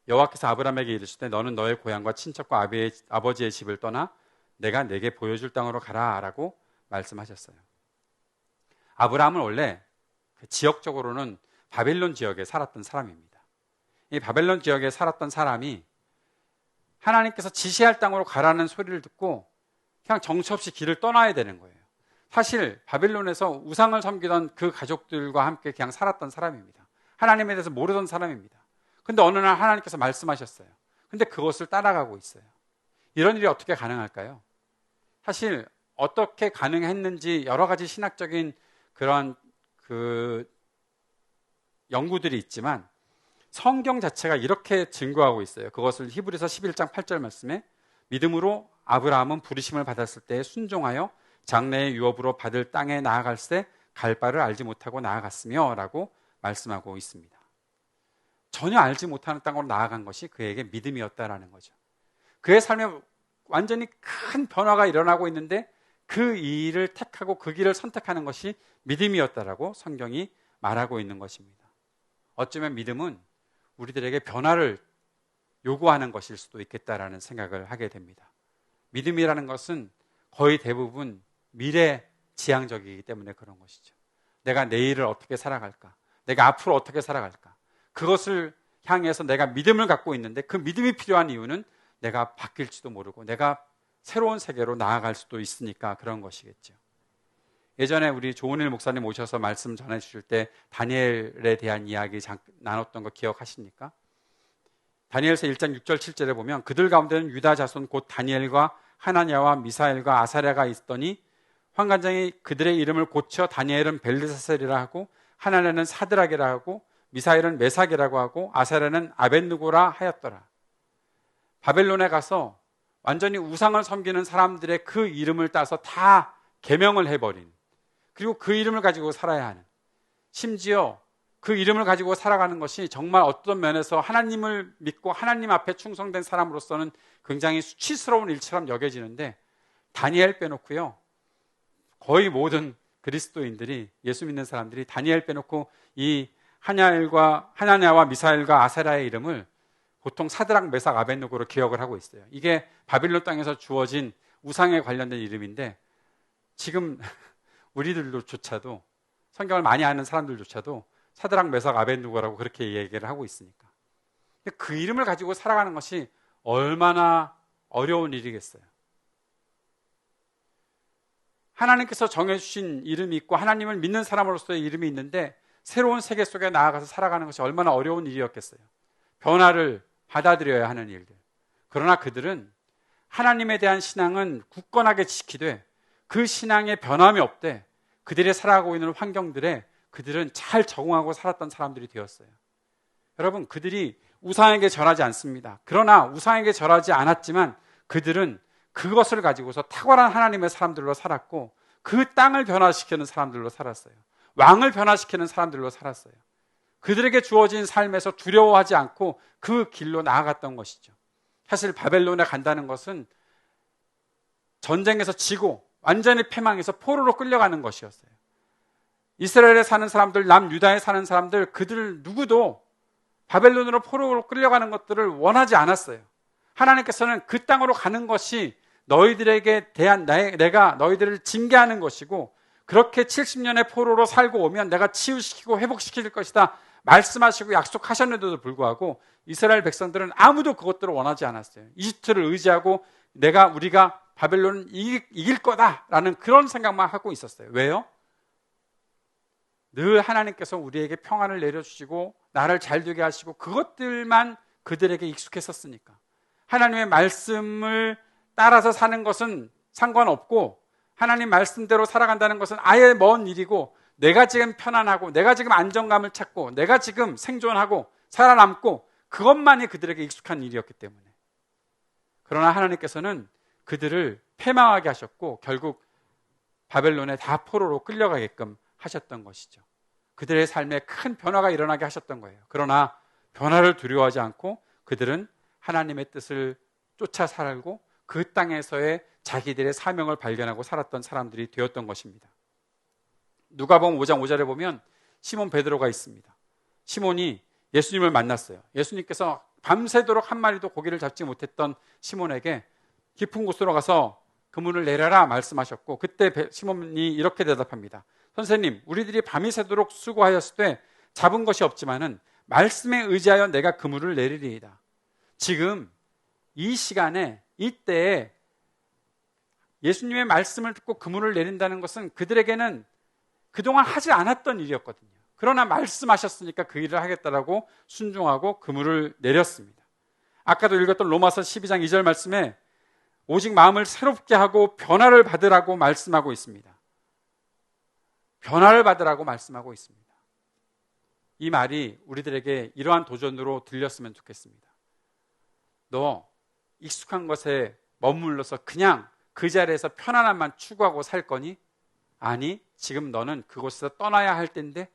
여호와께서 아브라함에게 이르시되 너는 너의 고향과 친척과 아버지의 집을 떠나 내가 내게 보여줄 땅으로 가라 라고 말씀하셨어요. 아브라함은 원래 지역적으로는 바벨론 지역에 살았던 사람입니다. 이 바벨론 지역에 살았던 사람이 하나님께서 지시할 땅으로 가라는 소리를 듣고 그냥 정처 없이 길을 떠나야 되는 거예요. 사실 바벨론에서 우상을 섬기던 그 가족들과 함께 그냥 살았던 사람입니다. 하나님에 대해서 모르던 사람입니다. 근데 어느 날 하나님께서 말씀하셨어요. 근데 그것을 따라가고 있어요. 이런 일이 어떻게 가능할까요? 사실 어떻게 가능했는지 여러 가지 신학적인 그런 연구들이 있지만 성경 자체가 이렇게 증거하고 있어요. 그것을 히브리서 11장 8절 말씀에 믿음으로 아브라함은 부르심을 받았을 때 순종하여 장래의 유업으로 받을 땅에 나아갈 때 갈 바를 알지 못하고 나아갔으며 라고 말씀하고 있습니다. 전혀 알지 못하는 땅으로 나아간 것이 그에게 믿음이었다라는 거죠. 그의 삶에 완전히 큰 변화가 일어나고 있는데 그 일을 택하고 그 길을 선택하는 것이 믿음이었다라고 성경이 말하고 있는 것입니다. 어쩌면 믿음은 우리들에게 변화를 요구하는 것일 수도 있겠다라는 생각을 하게 됩니다. 믿음이라는 것은 거의 대부분 미래지향적이기 때문에 그런 것이죠. 내가 내일을 어떻게 살아갈까? 내가 앞으로 어떻게 살아갈까? 그것을 향해서 내가 믿음을 갖고 있는데 그 믿음이 필요한 이유는 내가 바뀔지도 모르고 내가 새로운 세계로 나아갈 수도 있으니까 그런 것이겠죠. 예전에 우리 조은일 목사님 오셔서 말씀 전해주실 때 다니엘에 대한 이야기 나눴던 거 기억하십니까? 다니엘서 1장 6절 7절에 보면 그들 가운데는 유다 자손 곧 다니엘과 하나냐와 미사엘과 아사랴가 있더니 환관장이 그들의 이름을 고쳐 다니엘은 벨르사셀이라 하고 하나냐는 사드락이라 하고 미사엘은 메삭이라고 하고 아사랴는 아벳느고라 하였더라. 바벨론에 가서 완전히 우상을 섬기는 사람들의 그 이름을 따서 다 계명을 해버린, 그리고 그 이름을 가지고 살아야 하는, 심지어 그 이름을 가지고 살아가는 것이 정말 어떤 면에서 하나님을 믿고 하나님 앞에 충성된 사람으로서는 굉장히 수치스러운 일처럼 여겨지는데 다니엘 빼놓고요, 거의 모든 그리스도인들이, 예수 믿는 사람들이 다니엘 빼놓고 이 하나냐와 미사엘과 아사랴의 이름을 보통 사드락, 메삭, 아벳느고로 기억을 하고 있어요. 이게 바빌론 땅에서 주어진 우상에 관련된 이름인데 지금 우리들조차도, 성경을 많이 아는 사람들조차도 사드락, 메삭, 아벳느고라고 그렇게 얘기를 하고 있으니까 그 이름을 가지고 살아가는 것이 얼마나 어려운 일이겠어요. 하나님께서 정해주신 이름이 있고 하나님을 믿는 사람으로서의 이름이 있는데 새로운 세계 속에 나아가서 살아가는 것이 얼마나 어려운 일이었겠어요. 변화를 받아들여야 하는 일들. 그러나 그들은 하나님에 대한 신앙은 굳건하게 지키되 그 신앙에 변함이 없되 그들이 살아가고 있는 환경들에 그들은 잘 적응하고 살았던 사람들이 되었어요. 여러분, 그들이 우상에게 절하지 않습니다. 그러나 우상에게 절하지 않았지만 그들은 그것을 가지고서 탁월한 하나님의 사람들로 살았고 그 땅을 변화시키는 사람들로 살았어요. 왕을 변화시키는 사람들로 살았어요. 그들에게 주어진 삶에서 두려워하지 않고 그 길로 나아갔던 것이죠. 사실 바벨론에 간다는 것은 전쟁에서 지고 완전히 패망해서 포로로 끌려가는 것이었어요. 이스라엘에 사는 사람들, 남유다에 사는 사람들, 그들 누구도 바벨론으로 포로로 끌려가는 것들을 원하지 않았어요. 하나님께서는 그 땅으로 가는 것이 너희들에게 대한 내가 너희들을 징계하는 것이고 그렇게 70년의 포로로 살고 오면 내가 치유시키고 회복시킬 것이다 말씀하시고 약속하셨는데도 불구하고 이스라엘 백성들은 아무도 그것들을 원하지 않았어요. 이집트를 의지하고 우리가 바벨론을 이길 거다라는 그런 생각만 하고 있었어요. 왜요? 늘 하나님께서 우리에게 평안을 내려주시고 나를 잘되게 하시고 그것들만 그들에게 익숙했었으니까. 하나님의 말씀을 따라서 사는 것은 상관없고 하나님 말씀대로 살아간다는 것은 아예 먼 일이고 내가 지금 편안하고 내가 지금 안정감을 찾고 내가 지금 생존하고 살아남고 그것만이 그들에게 익숙한 일이었기 때문에. 그러나 하나님께서는 그들을 패망하게 하셨고 결국 바벨론에 다 포로로 끌려가게끔 하셨던 것이죠. 그들의 삶에 큰 변화가 일어나게 하셨던 거예요. 그러나 변화를 두려워하지 않고 그들은 하나님의 뜻을 쫓아 살고 그 땅에서의 자기들의 사명을 발견하고 살았던 사람들이 되었던 것입니다. 누가복음 5장 5절에 보면 시몬 베드로가 있습니다. 시몬이 예수님을 만났어요. 예수님께서 밤새도록 한 마리도 고기를 잡지 못했던 시몬에게 깊은 곳으로 가서 그물을 내려라 말씀하셨고, 그때 시몬이 이렇게 대답합니다. 선생님, 우리들이 밤이 새도록 수고하였을 때 잡은 것이 없지만은 말씀에 의지하여 내가 그물을 내리리이다. 지금 이 시간에, 이때에 예수님의 말씀을 듣고 그물을 내린다는 것은 그들에게는 그동안 하지 않았던 일이었거든요. 그러나 말씀하셨으니까 그 일을 하겠다라고 순종하고 그물을 내렸습니다. 아까도 읽었던 로마서 12장 2절 말씀에 오직 마음을 새롭게 하고 변화를 받으라고 말씀하고 있습니다. 변화를 받으라고 말씀하고 있습니다. 이 말이 우리들에게 이러한 도전으로 들렸으면 좋겠습니다. 너 익숙한 것에 머물러서 그냥 그 자리에서 편안함만 추구하고 살 거니? 아니, 지금 너는 그곳에서 떠나야 할 텐데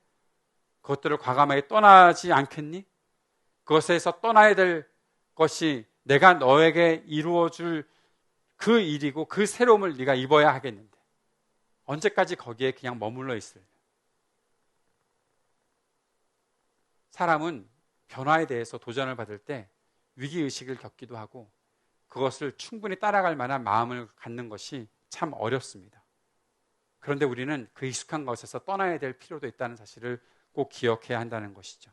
그것들을 과감하게 떠나지 않겠니? 그것에서 떠나야 될 것이 내가 너에게 이루어줄 그 일이고 그 새로움을 네가 입어야 하겠는데 언제까지 거기에 그냥 머물러 있을래? 사람은 변화에 대해서 도전을 받을 때 위기의식을 겪기도 하고 그것을 충분히 따라갈 만한 마음을 갖는 것이 참 어렵습니다. 그런데 우리는 그 익숙한 것에서 떠나야 될 필요도 있다는 사실을 꼭 기억해야 한다는 것이죠.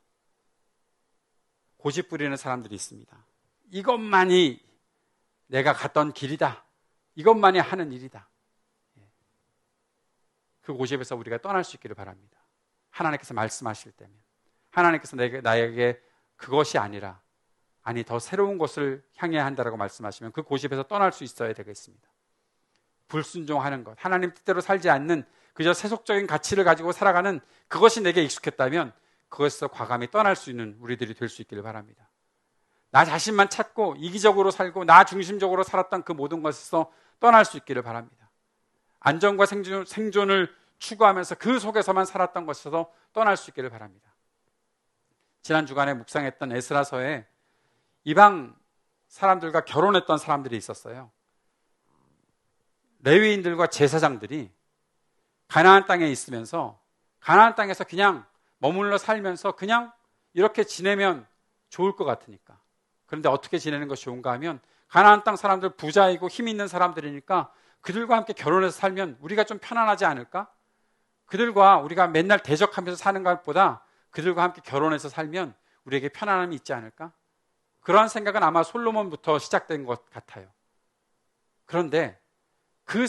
고집 부리는 사람들이 있습니다. 이것만이 내가 갔던 길이다. 이것만이 하는 일이다. 그 고집에서 우리가 떠날 수 있기를 바랍니다. 하나님께서 말씀하실 때면 하나님께서 나에게 그것이 아니라 아니 더 새로운 것을 향해야 한다라고 말씀하시면 그 고집에서 떠날 수 있어야 되겠습니다. 불순종하는 것, 하나님 뜻대로 살지 않는 그저 세속적인 가치를 가지고 살아가는 그것이 내게 익숙했다면 그것에서 과감히 떠날 수 있는 우리들이 될 수 있기를 바랍니다. 나 자신만 찾고 이기적으로 살고 나 중심적으로 살았던 그 모든 것에서 떠날 수 있기를 바랍니다. 안전과 생존을 추구하면서 그 속에서만 살았던 것에서 떠날 수 있기를 바랍니다. 지난 주간에 묵상했던 에스라서에 이방 사람들과 결혼했던 사람들이 있었어요. 레위인들과 제사장들이 가나안 땅에 있으면서 가나안 땅에서 그냥 머물러 살면서 그냥 이렇게 지내면 좋을 것 같으니까. 그런데 어떻게 지내는 것이 좋은가 하면 가나안 땅 사람들 부자이고 힘 있는 사람들이니까 그들과 함께 결혼해서 살면 우리가 좀 편안하지 않을까? 그들과 우리가 맨날 대적하면서 사는 것보다 그들과 함께 결혼해서 살면 우리에게 편안함이 있지 않을까? 그러한 생각은 아마 솔로몬부터 시작된 것 같아요. 그런데 그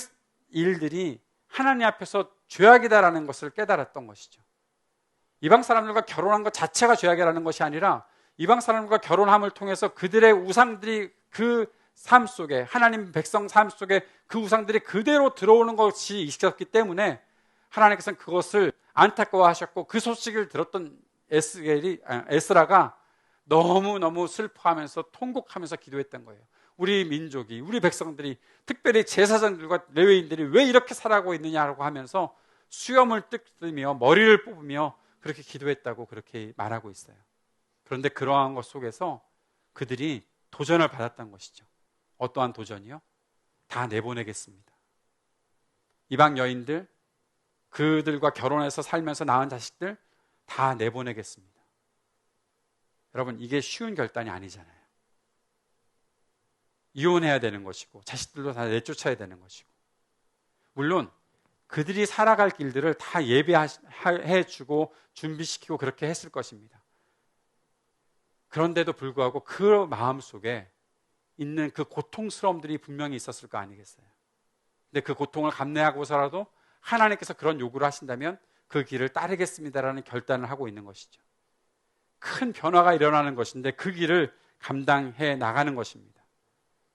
일들이 하나님 앞에서 죄악이다라는 것을 깨달았던 것이죠. 이방 사람들과 결혼한 것 자체가 죄악이라는 것이 아니라 이방 사람들과 결혼함을 통해서 그들의 우상들이 그 삶 속에 하나님 백성 삶 속에 그 우상들이 그대로 들어오는 것이 있었기 때문에 하나님께서는 그것을 안타까워하셨고 그 소식을 들었던 에스라가 너무너무 슬퍼하면서 통곡하면서 기도했던 거예요. 우리 민족이, 우리 백성들이, 특별히 제사장들과 레위인들이 왜 이렇게 살아가고 있느냐고 하면서 수염을 뜯으며 머리를 뽑으며 그렇게 기도했다고 그렇게 말하고 있어요. 그런데 그러한 것 속에서 그들이 도전을 받았던 것이죠. 어떠한 도전이요? 다 내보내겠습니다. 이방 여인들, 그들과 결혼해서 살면서 낳은 자식들 다 내보내겠습니다. 여러분, 이게 쉬운 결단이 아니잖아요. 이혼해야 되는 것이고 자식들도 다 내쫓아야 되는 것이고, 물론 그들이 살아갈 길들을 다 예배해주고 준비시키고 그렇게 했을 것입니다. 그런데도 불구하고 그 마음속에 있는 그 고통스러움들이 분명히 있었을 거 아니겠어요? 근데 그 고통을 감내하고서라도 하나님께서 그런 요구를 하신다면 그 길을 따르겠습니다라는 결단을 하고 있는 것이죠. 큰 변화가 일어나는 것인데 그 길을 감당해 나가는 것입니다.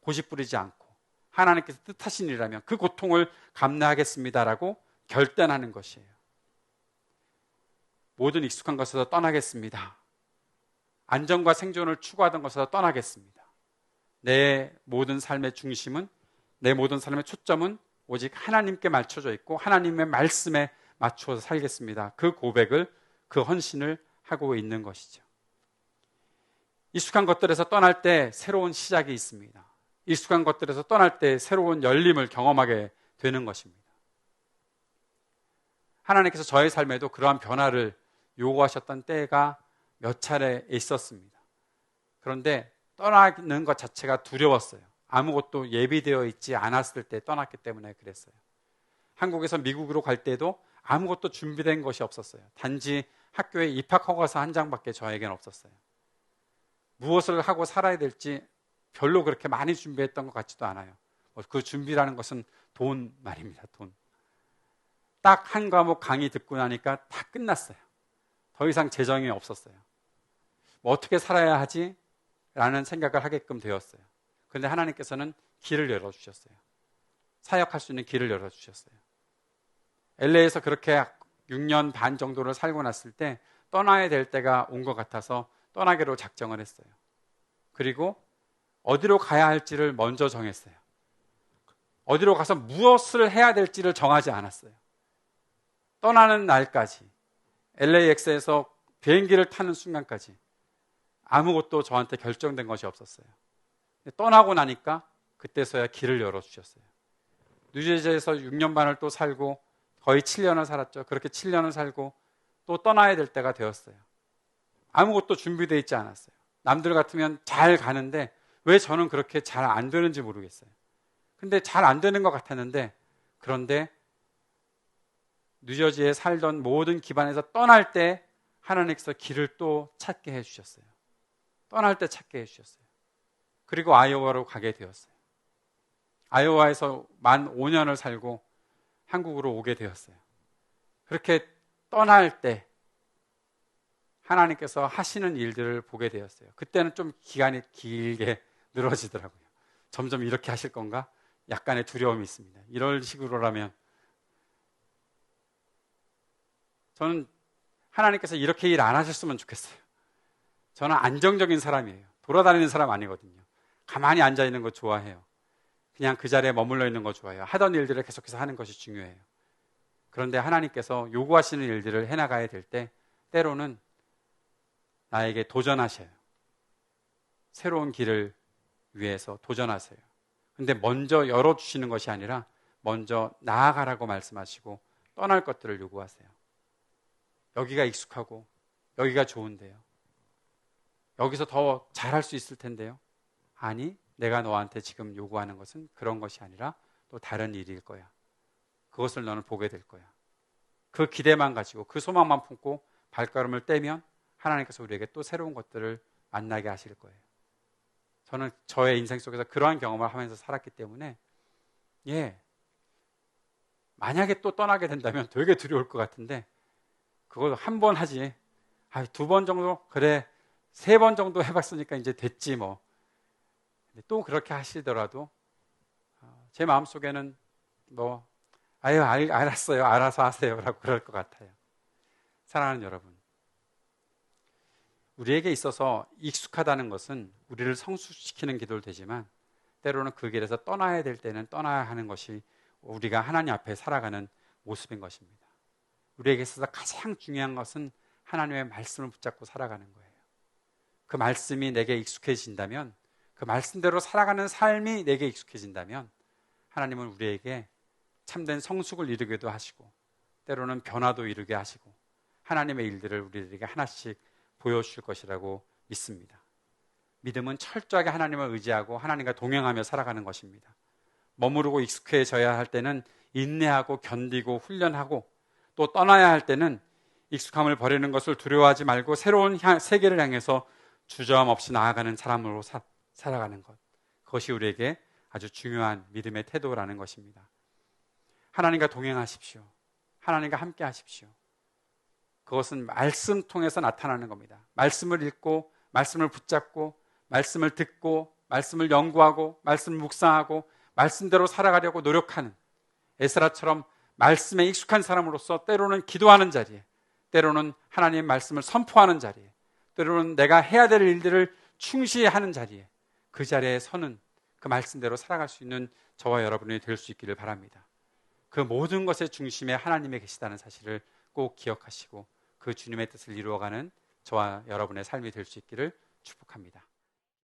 고집 부리지 않고 하나님께서 뜻하신 일이라면 그 고통을 감내하겠습니다라고 결단하는 것이에요. 모든 익숙한 것에서 떠나겠습니다. 안전과 생존을 추구하던 것에서 떠나겠습니다. 내 모든 삶의 중심은, 내 모든 삶의 초점은 오직 하나님께 맞춰져 있고 하나님의 말씀에 맞춰서 살겠습니다. 그 고백을, 그 헌신을 하고 있는 것이죠. 익숙한 것들에서 떠날 때 새로운 시작이 있습니다. 익숙한 것들에서 떠날 때 새로운 열림을 경험하게 되는 것입니다. 하나님께서 저의 삶에도 그러한 변화를 요구하셨던 때가 몇 차례 있었습니다. 그런데 떠나는 것 자체가 두려웠어요. 아무것도 예비되어 있지 않았을 때 떠났기 때문에 그랬어요. 한국에서 미국으로 갈 때도 아무것도 준비된 것이 없었어요. 단지 학교에 입학 허가서 한 장밖에 저에겐 없었어요. 무엇을 하고 살아야 될지 별로 그렇게 많이 준비했던 것 같지도 않아요. 그 준비라는 것은 돈 말입니다. 돈. 딱 한 과목 강의 듣고 나니까 다 끝났어요. 더 이상 재정이 없었어요. 뭐 어떻게 살아야 하지? 라는 생각을 하게끔 되었어요. 그런데 하나님께서는 길을 열어주셨어요. 사역할 수 있는 길을 열어주셨어요. LA에서 그렇게 6년 반 정도를 살고 났을 때 떠나야 될 때가 온 것 같아서 떠나기로 작정을 했어요. 그리고 어디로 가야 할지를 먼저 정했어요. 어디로 가서 무엇을 해야 될지를 정하지 않았어요. 떠나는 날까지, LAX에서 비행기를 타는 순간까지 아무것도 저한테 결정된 것이 없었어요. 떠나고 나니까 그때서야 길을 열어주셨어요. 뉴저지에서 6년 반을 또 살고 거의 7년을 살았죠. 그렇게 7년을 살고 또 떠나야 될 때가 되었어요. 아무것도 준비되어 있지 않았어요. 남들 같으면 잘 가는데 왜 저는 그렇게 잘 안 되는지 모르겠어요. 근데 잘 안 되는 것 같았는데, 그런데 뉴저지에 살던 모든 기반에서 떠날 때 하나님께서 길을 또 찾게 해주셨어요. 떠날 때 찾게 해주셨어요. 그리고 아이오와로 가게 되었어요. 아이오와에서 만 5년을 살고 한국으로 오게 되었어요. 그렇게 떠날 때 하나님께서 하시는 일들을 보게 되었어요. 그때는 좀 기간이 길게 늘어지더라고요. 점점 이렇게 하실 건가? 약간의 두려움이 있습니다. 이런 식으로라면 저는 하나님께서 이렇게 일 안 하셨으면 좋겠어요. 저는 안정적인 사람이에요. 돌아다니는 사람 아니거든요. 가만히 앉아있는 거 좋아해요. 그냥 그 자리에 머물러 있는 거 좋아해요. 하던 일들을 계속해서 하는 것이 중요해요. 그런데 하나님께서 요구하시는 일들을 해나가야 될 때 때로는 나에게 도전하셔요. 새로운 길을 위해서 도전하세요. 근데 먼저 열어주시는 것이 아니라 먼저 나아가라고 말씀하시고 떠날 것들을 요구하세요. 여기가 익숙하고 여기가 좋은데요. 여기서 더 잘할 수 있을 텐데요. 아니, 내가 너한테 지금 요구하는 것은 그런 것이 아니라 또 다른 일일 거야. 그것을 너는 보게 될 거야. 그 기대만 가지고 그 소망만 품고 발걸음을 떼면 하나님께서 우리에게 또 새로운 것들을 만나게 하실 거예요. 저는 저의 인생 속에서 그러한 경험을 하면서 살았기 때문에 만약에 또 떠나게 된다면 되게 두려울 것 같은데 그걸 한 번 하지 2번 정도? 그래 3번 정도 해봤으니까 이제 됐지 뭐. 또 그렇게 하시더라도 제 마음속에는 알았어요. 알아서 하세요 라고 그럴 것 같아요. 사랑하는 여러분, 우리에게 있어서 익숙하다는 것은 우리를 성숙시키는 기도도 되지만 때로는 그 길에서 떠나야 될 때는 떠나야 하는 것이 우리가 하나님 앞에 살아가는 모습인 것입니다. 우리에게 있어서 가장 중요한 것은 하나님의 말씀을 붙잡고 살아가는 거예요. 그 말씀이 내게 익숙해진다면, 그 말씀대로 살아가는 삶이 내게 익숙해진다면 하나님은 우리에게 참된 성숙을 이루기도 하시고 때로는 변화도 이루게 하시고 하나님의 일들을 우리에게 하나씩 보여주실 것이라고 믿습니다. 믿음은 철저하게 하나님을 의지하고 하나님과 동행하며 살아가는 것입니다. 머무르고 익숙해져야 할 때는 인내하고 견디고 훈련하고 또 떠나야 할 때는 익숙함을 버리는 것을 두려워하지 말고 새로운 세계를 향해서 주저함 없이 나아가는 사람으로 살아가는 것. 그것이 우리에게 아주 중요한 믿음의 태도라는 것입니다. 하나님과 동행하십시오. 하나님과 함께 하십시오. 그것은 말씀 통해서 나타나는 겁니다. 말씀을 읽고 말씀을 붙잡고 말씀을 듣고 말씀을 연구하고 말씀을 묵상하고 말씀대로 살아가려고 노력하는 에스라처럼 말씀에 익숙한 사람으로서 때로는 기도하는 자리에, 때로는 하나님의 말씀을 선포하는 자리에, 때로는 내가 해야 될 일들을 충실히 하는 자리에, 그 자리에 서는 그 말씀대로 살아갈 수 있는 저와 여러분이 될 수 있기를 바랍니다. 그 모든 것의 중심에 하나님이 계시다는 사실을 꼭 기억하시고 그 주님의 뜻을 이루어가는 저와 여러분의 삶이 될 수 있기를 축복합니다.